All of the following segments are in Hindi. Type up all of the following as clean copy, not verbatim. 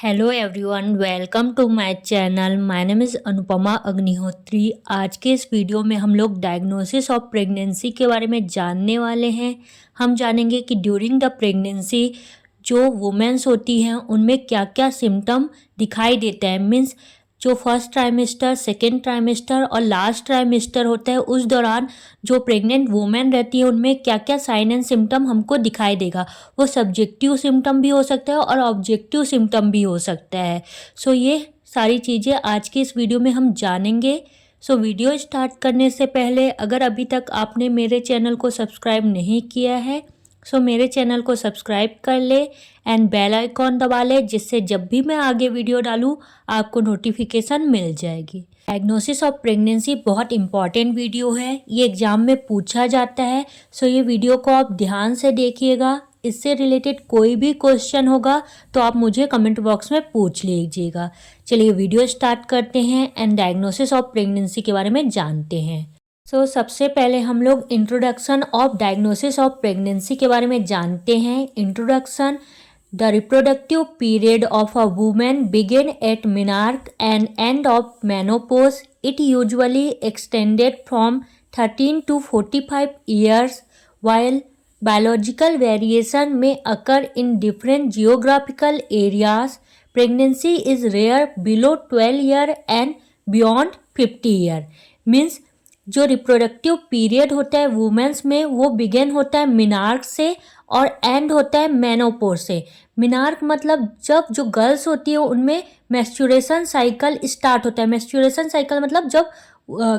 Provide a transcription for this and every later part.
Hello everyone, welcome to my channel. My name is Anupama Agnihotri. आज के इस वीडियो में हम लोग डायग्नोसिस ऑफ प्रेगनेंसी के बारे में जानने वाले हैं। हम जानेंगे कि ड्यूरिंग द प्रेगनेंसी जो वुमेन्स होती हैं उनमें क्या क्या सिम्टम दिखाई देते हैं। मीन्स जो फर्स्ट ट्राइमेस्टर, सेकेंड ट्राइमेस्टर और लास्ट ट्राइमेस्टर होता है उस दौरान जो प्रेग्नेंट वुमेन रहती है उनमें क्या क्या साइन एंड सिम्टम हमको दिखाई देगा। वो सब्जेक्टिव सिम्टम भी हो सकता है और ऑब्जेक्टिव सिम्टम भी हो सकता है। सो ये सारी चीज़ें आज के इस वीडियो में हम जानेंगे। सो वीडियो स्टार्ट करने से पहले अगर अभी तक आपने मेरे चैनल को सब्सक्राइब नहीं किया है सो मेरे चैनल को सब्सक्राइब कर ले एंड बेल आइकॉन दबा ले, जिससे जब भी मैं आगे वीडियो डालूँ आपको नोटिफिकेशन मिल जाएगी। डायग्नोसिस ऑफ प्रेगनेंसी बहुत इंपॉर्टेंट वीडियो है, ये एग्ज़ाम में पूछा जाता है। सो ये वीडियो को आप ध्यान से देखिएगा। इससे रिलेटेड कोई भी क्वेश्चन होगा तो आप मुझे कमेंट बॉक्स में पूछ लीजिएगा। चलिए वीडियो स्टार्ट करते हैं एंड डायग्नोसिस ऑफ प्रेगनेंसी के बारे में जानते हैं। सबसे पहले हम लोग introduction of diagnosis of pregnancy के बारे में जानते हैं। Introduction: the reproductive period of a women begin eight menarche and end of menopause. It usually extended from 13 to 45 years. While biological variation may occur in different geographical areas, pregnancy is rare below 12 year and beyond 50 year. Means जो रिप्रोडक्टिव पीरियड होता है वुमेन्स में वो बिगिन होता है मिनार्क से और एंड होता है मेनोपॉज से। मिनार्क मतलब जब जो गर्ल्स होती है उनमें मेंस्ट्रुएशन साइकिल स्टार्ट होता है। मेंस्ट्रुएशन साइकिल मतलब जब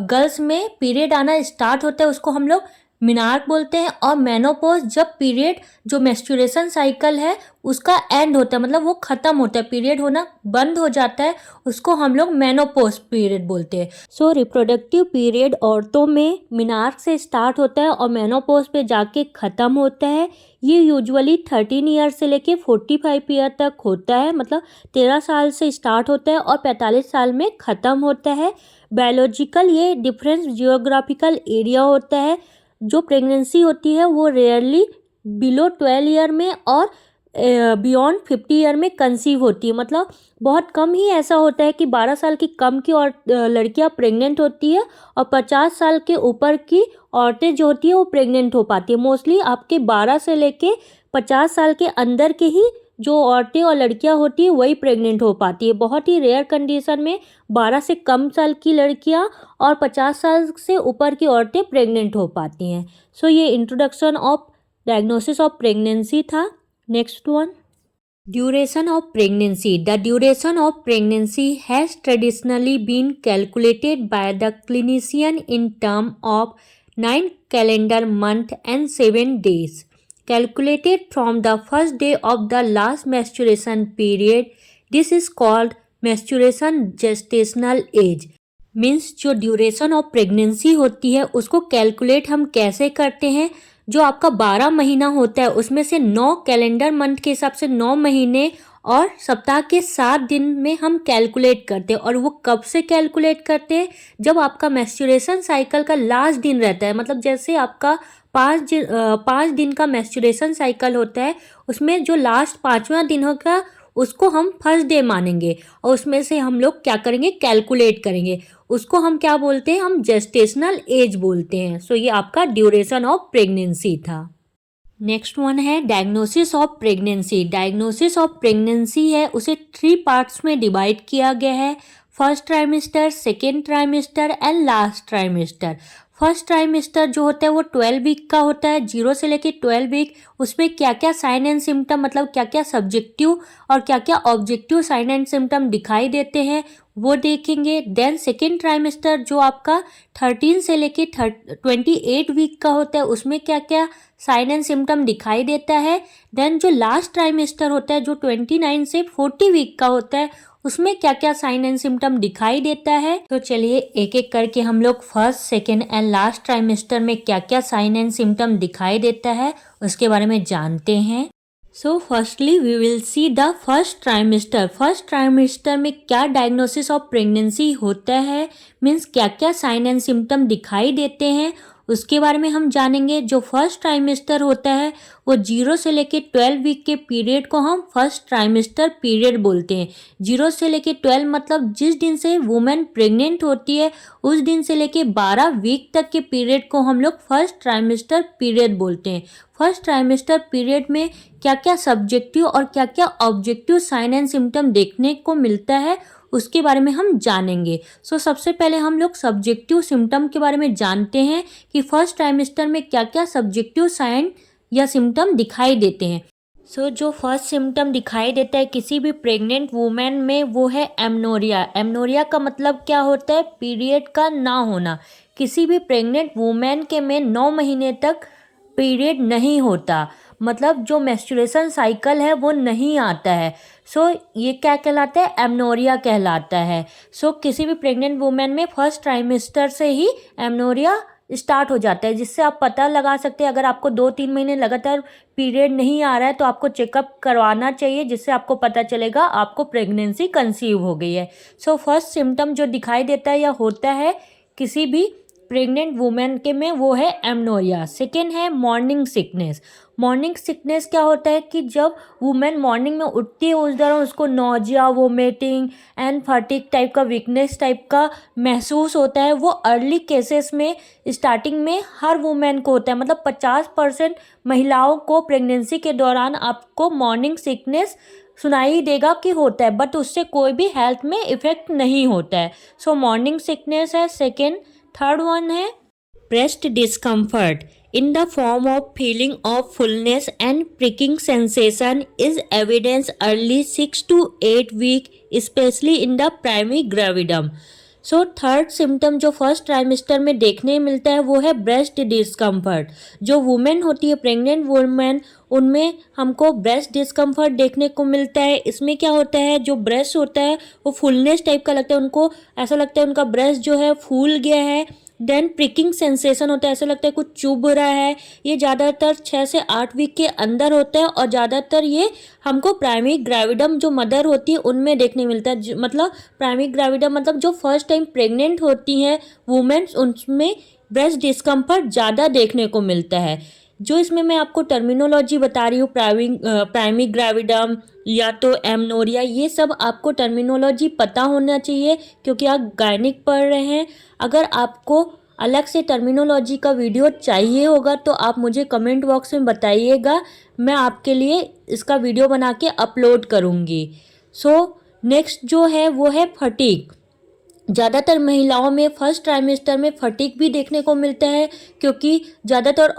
गर्ल्स में पीरियड आना स्टार्ट होता है उसको हम लोग मिनार्क बोलते हैं। और मेनोपॉज जब पीरियड जो मेंस्ट्रुएशन साइकिल है उसका एंड होता है, मतलब वो ख़त्म होता है, पीरियड होना बंद हो जाता है, उसको हम लोग मेनोपॉज पीरियड बोलते हैं। रिप्रोडक्टिव पीरियड औरतों में मिनार्क से स्टार्ट होता है और मेनोपॉज पे जाके ख़त्म होता है। ये यूजुअली 13 ईयर से लेके 45 ईयर तक होता है, मतलब 13 साल से स्टार्ट होता है और 45 साल में ख़त्म होता है। बायोलॉजिकल ये डिफरेंस जियोग्राफिकल एरिया होता है। जो प्रेगनेंसी होती है वो रेयरली बिलो 12 ईयर में और बियॉन्ड 50 ईयर में कंसीव होती है। मतलब बहुत कम ही ऐसा होता है कि 12 साल की कम की और लड़कियां प्रेग्नेंट होती है और 50 साल के ऊपर की औरतें जो होती है वो प्रेग्नेंट हो पाती है। मोस्टली आपके 12 से लेके 50 साल के अंदर के ही जो औरतें और लड़कियां होती है वही प्रेग्नेंट हो पाती है। बहुत ही रेयर कंडीशन में 12 से कम साल की लड़कियां और 50 साल से ऊपर की औरतें प्रेग्नेंट हो पाती हैं। ये introduction of diagnosis of pregnancy था। Next one, duration of pregnancy. The duration of pregnancy has traditionally been calculated by the clinician in term of 9 calendar month and 7 days. Calculated from the first day of the last menstruation period. This is called menstruation gestational age. Means जो ड्यूरेशन ऑफ प्रेगनेंसी होती है उसको कैलकुलेट हम कैसे करते हैं। जो आपका 12 महीना होता है उसमें से 9 कैलेंडर मंथ के हिसाब से 9 महीने और सप्ताह के 7 दिन में हम कैलकुलेट करते हैं। और वो कब से कैलकुलेट करते हैं? जब आपका मेंस्ट्रुएशन साइकिल का लास्ट दिन रहता है। मतलब जैसे आपका 5 दिन का मेंस्ट्रुएशन साइकिल होता है उसमें जो लास्ट 5वां दिन होगा उसको हम फर्स्ट डे मानेंगे और उसमें से हम लोग क्या करेंगे, कैलकुलेट करेंगे। उसको हम क्या बोलते हैं? हम जेस्टेशनल एज बोलते हैं। ये आपका ड्यूरेशन ऑफ प्रेगनेंसी था। नेक्स्ट वन है diagnosis of pregnancy. Diagnosis of pregnancy है उसे 3 पार्ट्स में डिवाइड किया गया है: first trimester, second trimester and last trimester. First trimester जो होता है वो 12 वीक का होता है, 0 से लेके 12 वीक। उसमें क्या क्या साइन एंड सिम्टम, मतलब क्या क्या सब्जेक्टिव और क्या क्या ऑब्जेक्टिव साइन एंड सिम्टम दिखाई देते हैं वो देखेंगे। देन सेकेंड ट्राइमेस्टर जो आपका 13 से लेके 28 वीक का होता है उसमें क्या क्या साइन एंड सिम्टम दिखाई देता है। देन जो लास्ट ट्राइमेस्टर होता है जो 29 से 40 वीक का होता है उसमें क्या क्या साइन एंड सिम्टम दिखाई देता है। तो चलिए एक एक करके हम लोग first, second and last trimester में क्या क्या साइन एंड सिम्टम दिखाई देता है उसके बारे में जानते हैं। Firstly we will see the first trimester. First trimester में क्या डायग्नोसिस ऑफ प्रेगनेंसी होता है, मीन्स क्या क्या साइन एंड सिम्टम दिखाई देते हैं उसके बारे में हम जानेंगे। जो फर्स्ट ट्राइमेस्टर होता है वो 0 से लेके 12 वीक के पीरियड को हम फर्स्ट ट्राइमेस्टर पीरियड बोलते हैं। 0 से लेके 12 मतलब जिस दिन से वुमेन प्रेग्नेंट होती है उस दिन से लेके 12 वीक तक के पीरियड को हम लोग फर्स्ट ट्राइमेस्टर पीरियड बोलते हैं। फर्स्ट ट्राइमेस्टर पीरियड में क्या क्या सब्जेक्टिव और क्या क्या ऑब्जेक्टिव साइन एंड सिम्टम देखने को मिलता है उसके बारे में हम जानेंगे। सबसे पहले हम लोग सब्जेक्टिव सिम्टम के बारे में जानते हैं कि फर्स्ट ट्राइमेस्टर में क्या क्या सब्जेक्टिव साइन या सिम्टम दिखाई देते हैं। जो फर्स्ट सिम्टम दिखाई देता है किसी भी प्रेग्नेंट वुमेन में वो है एमनोरिया। एमनोरिया का मतलब क्या होता है? पीरियड का ना होना। किसी भी प्रेग्नेंट वुमेन के में 9 महीने तक पीरियड नहीं होता, मतलब जो मेंस्ट्रुएशन साइकिल है वो नहीं आता है। ये क्या कहलाता है? एमनोरिया कहलाता है। किसी भी प्रेग्नेंट वुमेन में फर्स्ट ट्राइमेस्टर से ही एमनोरिया स्टार्ट हो जाता है, जिससे आप पता लगा सकते हैं अगर आपको 2-3 महीने लगातार पीरियड नहीं आ रहा है तो आपको चेकअप करवाना चाहिए, जिससे आपको पता चलेगा आपको प्रेगनेंसी कंसीव हो गई है। फर्स्ट सिम्टम जो दिखाई देता है या होता है किसी भी प्रेग्नेंट वुमेन के में वो है एमनोरिया। सेकेंड है मॉर्निंग सिकनेस। मॉर्निंग सिकनेस क्या होता है कि जब वुमेन मॉर्निंग में उठती है उस दौरान उसको nausea, vomiting and fatigue type का, वीकनेस टाइप का महसूस होता है। वो अर्ली केसेस में स्टार्टिंग में हर वुमेन को होता है, मतलब 50% महिलाओं को प्रेगनेंसी के दौरान आपको मॉर्निंग सिकनेस सुनाई देगा कि होता है, बट उससे कोई भी हेल्थ में इफेक्ट नहीं होता है। मॉर्निंग सिकनेस है सेकेंड। थर्ड वन है breast discomfort in the form of feeling of fullness and pricking sensation is evidence early 6 to 8 week, especially in the primary gravidum. Third symptom जो फर्स्ट ट्राइमेस्टर में देखने मिलता है वो है ब्रेस्ट डिस्कम्फर्ट। जो वुमेन होती है प्रेग्नेंट वुमेन उनमें हमको ब्रेस्ट डिस्कम्फर्ट देखने को मिलता है। इसमें क्या होता है, जो ब्रेस्ट होता है वो फुलनेस टाइप का लगता है, उनको ऐसा लगता है उनका ब्रेस्ट जो है फूल गया है। देन प्रिकिंग सेंसेशन होता है, ऐसा लगता है कुछ चुभ रहा है। ये ज़्यादातर 6 से 8 वीक के अंदर होता है और ज़्यादातर ये हमको प्राइमरी ग्रेविडम जो मदर होती है उनमें देखने मिलता है। मतलब प्राइमरी ग्रेविडम मतलब जो फर्स्ट टाइम प्रेग्नेंट होती हैं वुमेन्स, उनमें ब्रेस्ट डिस्कम्फर्ट ज़्यादा देखने को मिलता है। जो इसमें मैं आपको टर्मिनोलॉजी बता रही हूँ, प्राइमरी ग्रेविडम या तो एमनोरिया, ये सब आपको टर्मिनोलॉजी पता होना चाहिए क्योंकि आप गायनिक पढ़ रहे हैं। अगर आपको अलग से टर्मिनोलॉजी का वीडियो चाहिए होगा तो आप मुझे कमेंट बॉक्स में बताइएगा, मैं आपके लिए इसका वीडियो बना के अपलोड करूँगी। नेक्स्ट जो है वो है फटीग। ज़्यादातर महिलाओं में फर्स्ट ट्राइमेस्टर में फटीग भी देखने को मिलता है क्योंकि ज़्यादातर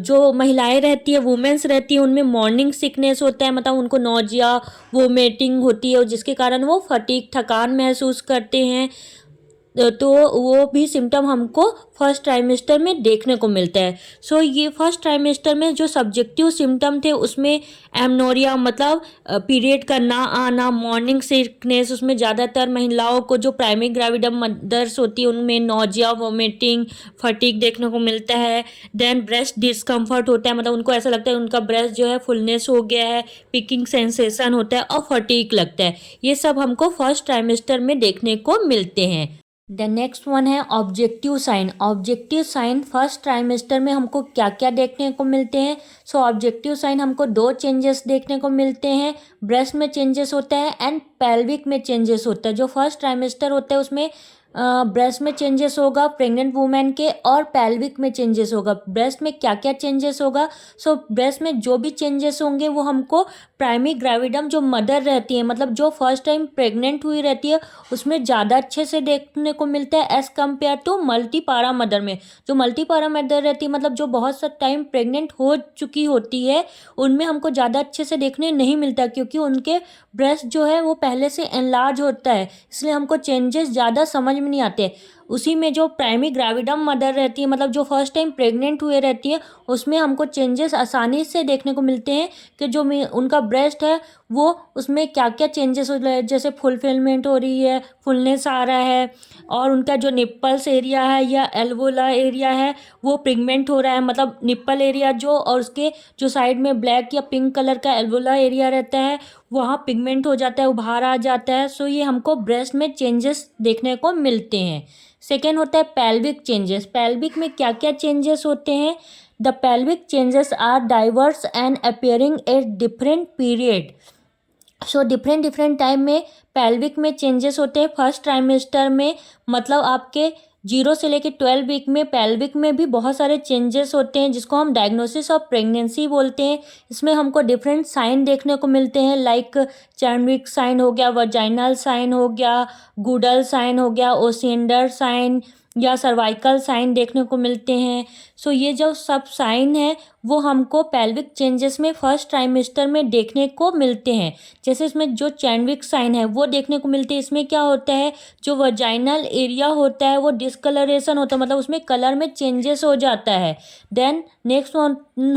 जो महिलाएं रहती है, वुमेन्स रहती है, उनमें मॉर्निंग सिकनेस होता है, मतलब उनको नोजिया, वोमिटिंग होती है जिसके कारण वो फटीग, थकान महसूस करते हैं। तो वो भी सिम्टम हमको फर्स्ट ट्राइमेस्टर में देखने को मिलता है। ये फर्स्ट ट्राइमेस्टर में जो सब्जेक्टिव सिम्टम थे उसमें एमनोरिया मतलब पीरियड का ना आना, मॉर्निंग सिकनेस, उसमें ज़्यादातर महिलाओं को जो प्राइमरी ग्रेविडम मदर्स होती है उनमें नोजिया, वोमिटिंग, फटीग देखने को मिलता है। देन ब्रेस्ट डिस्कम्फर्ट होता है, मतलब उनको ऐसा लगता है उनका ब्रेस्ट जो है फुलनेस हो गया है, पिकिंग सेंसेशन होता है और फटीग लगता है। ये सब हमको फर्स्ट ट्राइमेस्टर में देखने को मिलते हैं। द नेक्स्ट वन है objective sign. Objective sign first trimester में हमको क्या क्या देखने को मिलते हैं? ऑब्जेक्टिव साइन हमको 2 चेंजेस देखने को मिलते हैं। ब्रेस्ट में चेंजेस होता है एंड पेल्विक में चेंजेस होता है। जो फर्स्ट ट्राइमेस्टर होता है उसमें ब्रेस्ट में चेंजेस होगा प्रेग्नेंट वुमेन के और पेल्विक में चेंजेस होगा। ब्रेस्ट में क्या क्या चेंजेस होगा? ब्रेस्ट में जो भी चेंजेस होंगे वो हमको प्राइमरी ग्रेविडम जो मदर रहती है, मतलब जो फर्स्ट टाइम प्रेग्नेंट हुई रहती है, उसमें ज़्यादा अच्छे से देखने को मिलता है एज़ कम्पेयर टू मल्टीपारा मदर में। जो मल्टीपारा मदर रहती है, मतलब जो बहुत सा टाइम प्रेग्नेंट हो चुकी होती है, उनमें हमको ज़्यादा अच्छे से देखने नहीं मिलता क्योंकि उनके ब्रेस्ट जो है वो पहले से एनलार्ज होता है, इसलिए हमको चेंजेस ज़्यादा समझ में नहीं आते। उसी में जो प्राइमरी ग्रेविडम मदर रहती है, मतलब जो फर्स्ट टाइम प्रेग्नेंट हुए रहती है, उसमें हमको चेंजेस आसानी से देखने को मिलते हैं कि जो उनका ब्रेस्ट है वो उसमें क्या क्या चेंजेस हो रहे हैं, जैसे फुलफिलमेंट हो रही है, फुलनेस आ रहा है, और उनका जो निप्पल्स एरिया है या एल्वोला एरिया है वो पिगमेंट हो रहा है, मतलब निप्पल एरिया जो और उसके जो साइड में ब्लैक या पिंक कलर का एल्वोला एरिया रहता है वहाँ पिगमेंट हो जाता है, उभार आ जाता है। ये हमको ब्रेस्ट में चेंजेस देखने को मिलते हैं। सेकेंड होता है पेल्विक चेंजेस। पेल्विक में क्या क्या चेंजेस होते हैं? The pelvic changes are diverse and appearing at different period. So different different time में पेल्विक में चेंजेस होते हैं। फर्स्ट ट्राइमेस्टर में मतलब आपके 0 से लेकर 12 वीक में पेल्विक में भी बहुत सारे चेंजेस होते हैं, जिसको हम डायग्नोसिस ऑफ प्रेगनेंसी बोलते हैं। इसमें हमको डिफरेंट साइन देखने को मिलते हैं, लाइक चैंडविक साइन हो गया, वजाइनल साइन हो गया, गुडल साइन हो गया, ओसिएंडर साइन या सर्वाइकल साइन देखने को मिलते हैं। सो ये जो सब साइन है वो हमको पेल्विक चेंजेस में फर्स्ट ट्राइमेस्टर में देखने को मिलते हैं। जैसे इसमें जो चैंडविक साइन है वो देखने को मिलती है। इसमें क्या होता है, जो वजाइनल एरिया होता है वो डिस्कलरेशन होता है, मतलब उसमें कलर में चेंजेस हो जाता है। देन नेक्स्ट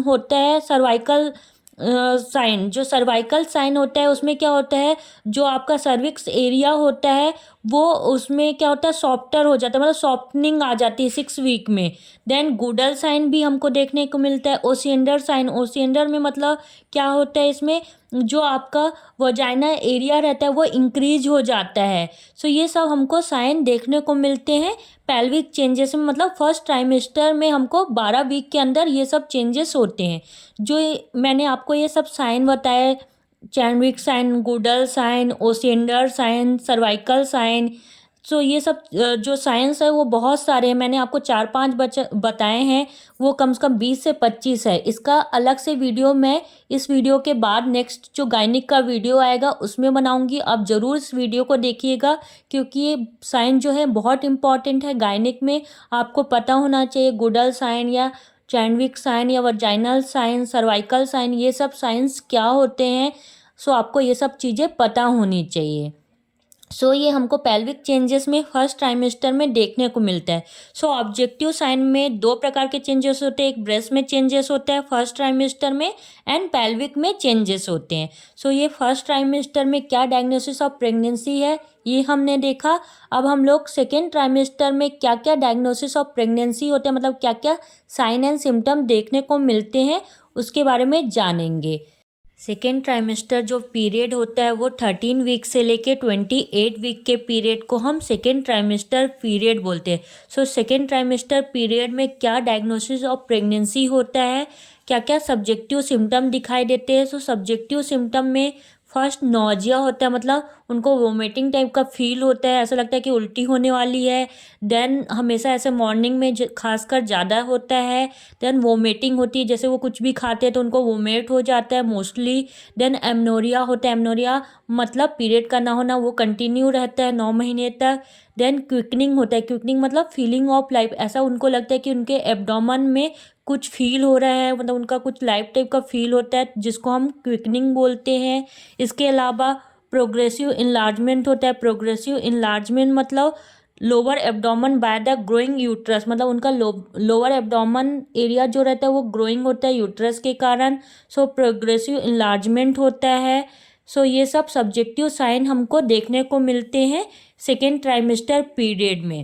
होता है सर्वाइकल साइन। जो सर्वाइकल साइन होता है उसमें क्या होता है, जो आपका सर्विक्स एरिया होता है वो उसमें क्या होता है, सॉफ्टर हो जाता है, मतलब सॉफ्टनिंग आ जाती है 6 वीक में। देन गुडल साइन भी हमको देखने को मिलता है। ओसिएंडर साइन, ओसिएंडर में मतलब क्या होता है, इसमें जो आपका वजाइना एरिया रहता है वो इंक्रीज हो जाता है। सो ये सब हमको साइन देखने को मिलते हैं पेल्विक चेंजेस में, मतलब फर्स्ट ट्राइमेस्टर में हमको 12 वीक के अंदर ये सब चेंजेस होते हैं। जो मैंने आपको ये सब साइन बताए, Chadwick sign, Goodell sign, Osiander sign, cervical sign, so ये सब जो साइंस है वो बहुत सारे हैं। मैंने आपको 4-5 बताए हैं, वो कम से कम 20 से 25 है। इसका अलग से वीडियो मैं इस वीडियो के बाद नेक्स्ट जो गायनिक का वीडियो आएगा उसमें बनाऊंगी। आप ज़रूर इस वीडियो को देखिएगा, क्योंकि ये साइन जो है बहुत इंपॉर्टेंट है गायनिक में। आपको पता होना चाहिए गुडल साइन या चैंडविक साइन या वजाइनल साइन, सर्वाइकल साइन, ये सब साइंस क्या होते हैं। सो आपको ये सब चीज़ें पता होनी चाहिए। सो ये हमको पेल्विक चेंजेस में फर्स्ट ट्राइमेस्टर में देखने को मिलता है। सो ऑब्जेक्टिव साइन में 2 प्रकार के चेंजेस होते हैं, एक ब्रेस्ट में चेंजेस होता है फर्स्ट ट्राइमेस्टर में, एंड पेल्विक में चेंजेस होते हैं। सो ये फर्स्ट ट्राइमेस्टर में क्या डायग्नोसिस ऑफ प्रेगनेंसी है ये हमने देखा। अब हम लोग सेकेंड ट्राइमेस्टर में क्या क्या डायग्नोसिस ऑफ प्रेगनेंसी होते हैं, मतलब क्या क्या साइन एंड सिम्टम देखने को मिलते हैं, उसके बारे में जानेंगे। सेकेंड ट्राइमेस्टर जो पीरियड होता है वो 13 वीक से लेके 28 वीक के पीरियड को हम सेकेंड ट्राइमेस्टर पीरियड बोलते हैं। सो सेकेंड ट्राइमेस्टर पीरियड में क्या डायग्नोसिस ऑफ प्रेगनेंसी होता है, क्या क्या सब्जेक्टिव सिम्टम दिखाई देते हैं। सो सब्जेक्टिव सिम्टम में फर्स्ट नोजिया होता है, मतलब उनको वोमिटिंग टाइप का फील होता है, ऐसा लगता है कि उल्टी होने वाली है। देन हमेशा ऐसे मॉर्निंग में खासकर ज़्यादा होता है। देन वोमिटिंग होती है, जैसे वो कुछ भी खाते हैं तो उनको वोमिट हो जाता है मोस्टली। देन एमनोरिया होता है, एमनोरिया मतलब पीरियड का ना होना, वो कंटिन्यू रहता है 9 महीने तक। देन क्विकनिंग होता है, क्विकनिंग मतलब फीलिंग ऑफ लाइफ, ऐसा उनको लगता है कि उनके एब्डोमेन में कुछ फील हो रहा है, मतलब उनका कुछ लाइफ टाइप का फील होता है, जिसको हम क्विकनिंग बोलते हैं। इसके अलावा प्रोग्रेसिव इनलार्जमेंट होता है। प्रोग्रेसिव इनलार्जमेंट मतलब lower abdomen by the growing uterus, मतलब उनका लोअर एब्डोमेन एरिया जो रहता है वो ग्रोइंग होता है यूट्रस के कारण। सो प्रोग्रेसिव इनलार्जमेंट होता है। सो ये सब सब्जेक्टिव साइन हमको देखने को मिलते हैं सेकेंड ट्राइमेस्टर पीरियड में।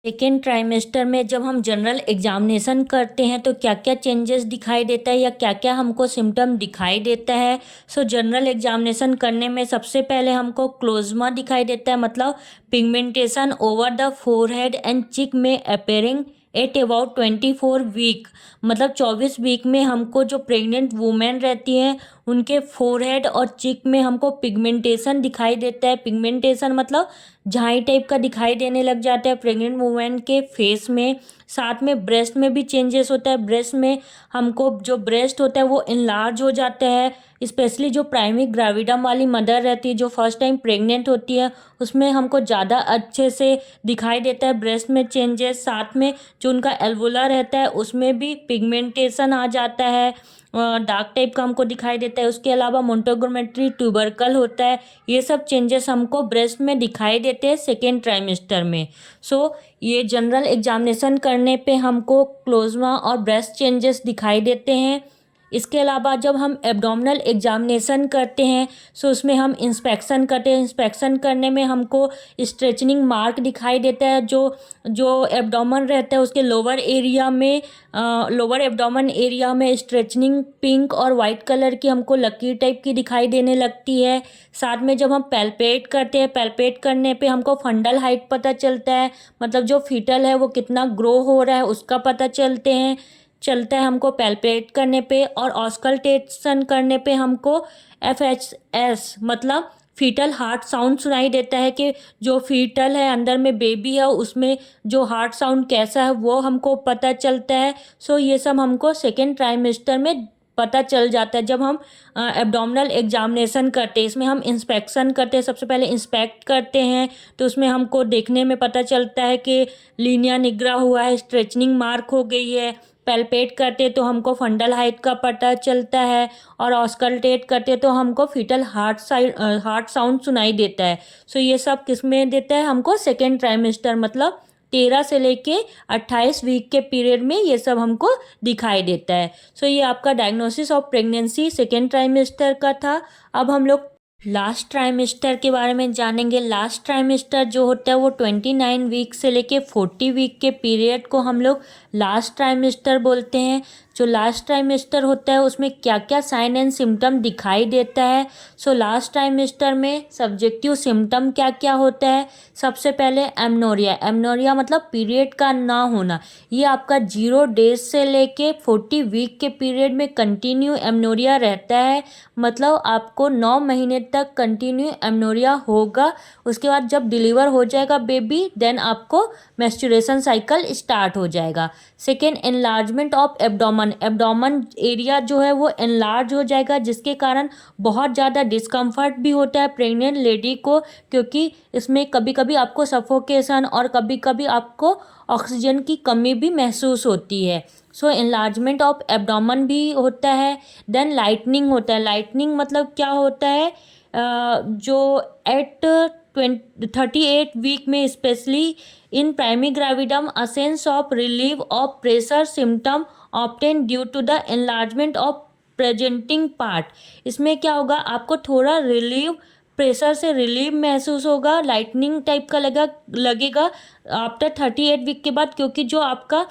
सेकेंड ट्राइमेस्टर में जब हम जनरल एग्जामिनेशन करते हैं तो क्या क्या चेंजेस दिखाई देता है या क्या क्या हमको सिम्टम दिखाई देता है। सो जनरल एग्जामिनेशन करने में सबसे पहले हमको क्लोज्मा दिखाई देता है, मतलब pigmentation over the forehead and चिक में अपेयरिंग एट अबाउट 24 वीक, मतलब 24 वीक में हमको जो प्रेग्नेंट वुमेन रहती हैं उनके फोरहेड और चिक में हमको पिगमेंटेशन दिखाई देता है। पिगमेंटेशन मतलब झाई टाइप का दिखाई देने लग जाता है प्रेग्नेंट वुमेन के फेस में। साथ में ब्रेस्ट में भी चेंजेस होता है। ब्रेस्ट में हमको जो ब्रेस्ट होता है वो इनलार्ज हो जाता है, स्पेशली जो प्राइमरी ग्रेविडम वाली मदर रहती है जो फर्स्ट टाइम प्रेग्नेंट होती है उसमें हमको ज़्यादा अच्छे से दिखाई देता है ब्रेस्ट में चेंजेस। साथ में जो उनका एल्वोला रहता है उसमें भी पिगमेंटेशन आ जाता है, डार्क टाइप का हमको दिखाई देता है। उसके अलावा मोंटोगोमेट्री ट्यूबरकल होता है। ये सब चेंजेस हमको ब्रेस्ट में दिखाई देते हैं सेकेंड ट्राइमेस्टर में। सो ये जनरल एग्जामिनेशन करने पे हमको क्लोज्मा और ब्रेस्ट चेंजेस दिखाई देते हैं। इसके अलावा जब हम एब्डोमिनल एग्जामिनेशन करते हैं सो उसमें हम इंस्पेक्शन करते हैं। इंस्पेक्शन करने में हमको स्ट्रेचनिंग मार्क दिखाई देता है। जो जो एब्डोमेन रहता है उसके लोअर एरिया में लोअर एब्डोमेन एरिया में स्ट्रेचनिंग पिंक और वाइट कलर की हमको लकीर टाइप की दिखाई देने लगती है। साथ में जब हम पैल्पेट करते हैं, पैल्पेट करने पे हमको फंडल हाइट पता चलता है, मतलब जो फीटल है वो कितना ग्रो हो रहा है उसका पता चलता है हमको पैल्पेट करने पे। और ऑस्कल्टेशन करने पे हमको FHS मतलब फीटल हार्ट साउंड सुनाई देता है कि जो फीटल है अंदर में बेबी है उसमें जो हार्ट साउंड कैसा है वो हमको पता चलता है। सो ये सब हमको सेकेंड ट्राइमेस्टर में पता चल जाता है जब हम एब्डोमिनल एग्जामिनेशन करते हैं। इसमें हम इंस्पेक्शन करते हैं, सबसे पहले इंस्पेक्ट करते हैं तो उसमें हमको देखने में पता चलता है कि लीनिया निग्रा हुआ है, स्ट्रेचनिंग मार्क हो गई है। पैल्पेट करते तो हमको फंडल हाइट का पता चलता है और ऑस्कल्टेट करते तो हमको फीटल हार्ट साउंड सुनाई देता है। सो ये सब किस में देता है हमको सेकेंड ट्राइमेस्टर मतलब 13 से लेके 28 वीक के पीरियड में ये सब हमको दिखाई देता है। सो ये आपका diagnosis of pregnancy second trimester का था। अब हम लोग लास्ट ट्राइमेस्टर के बारे में जानेंगे। लास्ट ट्राइमेस्टर जो होता है वो 29 वीक से लेके 40 वीक के पीरियड को हम लोग लास्ट ट्राइमेस्टर बोलते हैं। जो लास्ट ट्राइमेस्टर होता है उसमें क्या क्या साइन एंड सिम्टम दिखाई देता है। सो लास्ट ट्राइमेस्टर में सब्जेक्टिव सिम्टम क्या क्या होता है। सबसे पहले एमनोरिया। एमनोरिया मतलब पीरियड का ना होना। ये आपका 0 डेज से लेके 40 वीक के पीरियड में कंटिन्यू एमनोरिया रहता है, मतलब आपको 9 महीने तक कंटिन्यू एमनोरिया होगा। उसके बाद जब डिलीवर हो जाएगा बेबी देन आपको मेंस्ट्रुएशन साइकिल स्टार्ट हो जाएगा। Second, enlargement of abdomen. Abdomen area जो है वो एनलार्ज हो जाएगा जिसके कारण बहुत ज़्यादा डिस्कम्फर्ट भी होता है प्रेग्नेंट लेडी को, क्योंकि इसमें कभी कभी आपको सफोकेशन और कभी कभी आपको ऑक्सीजन की कमी भी महसूस होती है। सो एनलार्जमेंट ऑफ एब्डोमेन भी होता है। देन लाइटनिंग होता है। लाइटनिंग मतलब क्या होता है, जो एट 38 वीक में specially in primary gravidum a sense of relief of pressure symptom obtain due to the enlargement of presenting part. इसमें क्या होगा, आपको थोड़ा रिलीव प्रेशर से रिलीव महसूस होगा, लाइटनिंग टाइप का लगेगा आफ्टर 38 वीक के बाद, क्योंकि जो आपका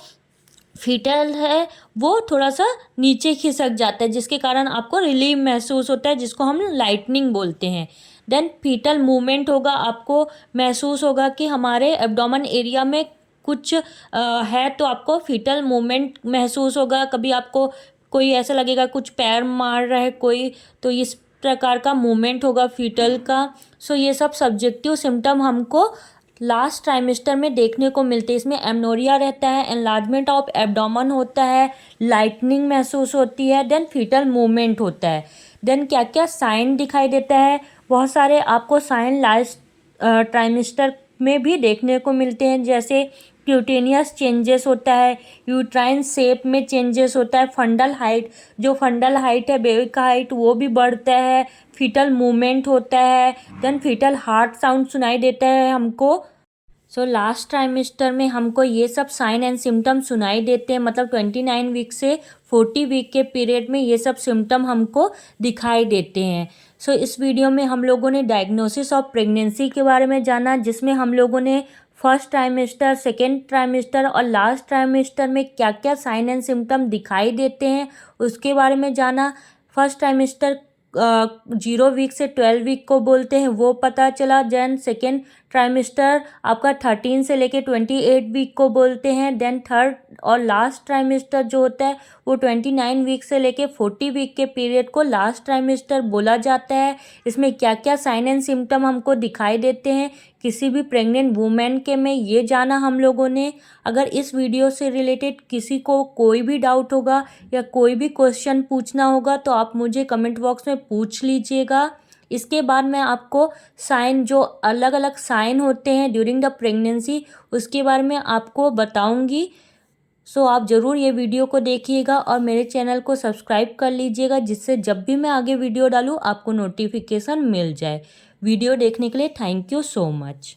फीटल है वो थोड़ा सा नीचे खिसक जाता है जिसके कारण आपको रिलीव महसूस होता है, जिसको हम लाइटनिंग बोलते हैं। देन फीटल मूवमेंट होगा, आपको महसूस होगा कि हमारे एब्डोमेन एरिया में कुछ है तो आपको फीटल मूवमेंट महसूस होगा। कभी आपको कोई ऐसा लगेगा कुछ पैर मार रहा है कोई, तो इस प्रकार का मूवमेंट होगा फीटल का। सो ये सब सब्जेक्टिव सिम्टम हमको लास्ट ट्राइमेस्टर में देखने को मिलते हैं। इसमें एमनोरिया रहता है, एनलार्जमेंट ऑफ एब्डोमेन होता है, लाइटनिंग महसूस होती है, देन फीटल मूवमेंट होता है। देन क्या क्या साइन दिखाई देता है, बहुत सारे आपको साइन लास्ट ट्राइमेस्टर में भी देखने को मिलते हैं, जैसे क्यूटेनियस चेंजेस होता है, यूट्राइन शेप में चेंजेस होता है, फंडल हाइट, जो फंडल हाइट है बेबी का हाइट वो भी बढ़ता है, फीटल मूवमेंट होता है, देन फीटल हार्ट साउंड सुनाई देता है हमको। सो लास्ट ट्राइमेस्टर में हमको ये सब साइन एंड सिम्टम सुनाई देते हैं, मतलब 29 वीक से 40 वीक के पीरियड में ये सब सिम्टम हमको दिखाई देते हैं। सो इस वीडियो में हम लोगों ने डायग्नोसिस ऑफ प्रेगनेंसी के बारे में जाना, जिसमें हम लोगों ने फर्स्ट ट्राइमेस्टर, सेकेंड ट्राइमेस्टर और लास्ट ट्राइमेस्टर में क्या क्या साइन एंड सिम्टम दिखाई देते हैं उसके बारे में जाना। फर्स्ट ट्राइमेस्टर 0 वीक से 12 वीक को बोलते हैं वो पता चला। देन सेकेंड ट्राइमेस्टर आपका 13 से लेके 28 वीक को बोलते हैं। देन थर्ड और लास्ट ट्राइमेस्टर जो होता है वो 29 वीक से लेके 40 वीक के पीरियड को लास्ट ट्राइमेस्टर बोला जाता है। इसमें क्या क्या साइन एंड सिम्टम हमको दिखाई देते हैं किसी भी प्रेग्नेंट वुमेन के में, ये जाना हम लोगों ने। अगर इस वीडियो से रिलेटेड किसी को कोई भी डाउट होगा या कोई भी क्वेश्चन पूछना होगा तो आप मुझे कमेंट बॉक्स में पूछ लीजिएगा। इसके बाद मैं आपको साइन, जो अलग अलग साइन होते हैं ड्यूरिंग द प्रेगनेंसी, उसके बारे में आपको बताऊंगी। सो आप ज़रूर ये वीडियो को देखिएगा और मेरे चैनल को सब्सक्राइब कर लीजिएगा, जिससे जब भी मैं आगे वीडियो डालूँ आपको नोटिफिकेशन मिल जाए। वीडियो देखने के लिए थैंक यू सो मच।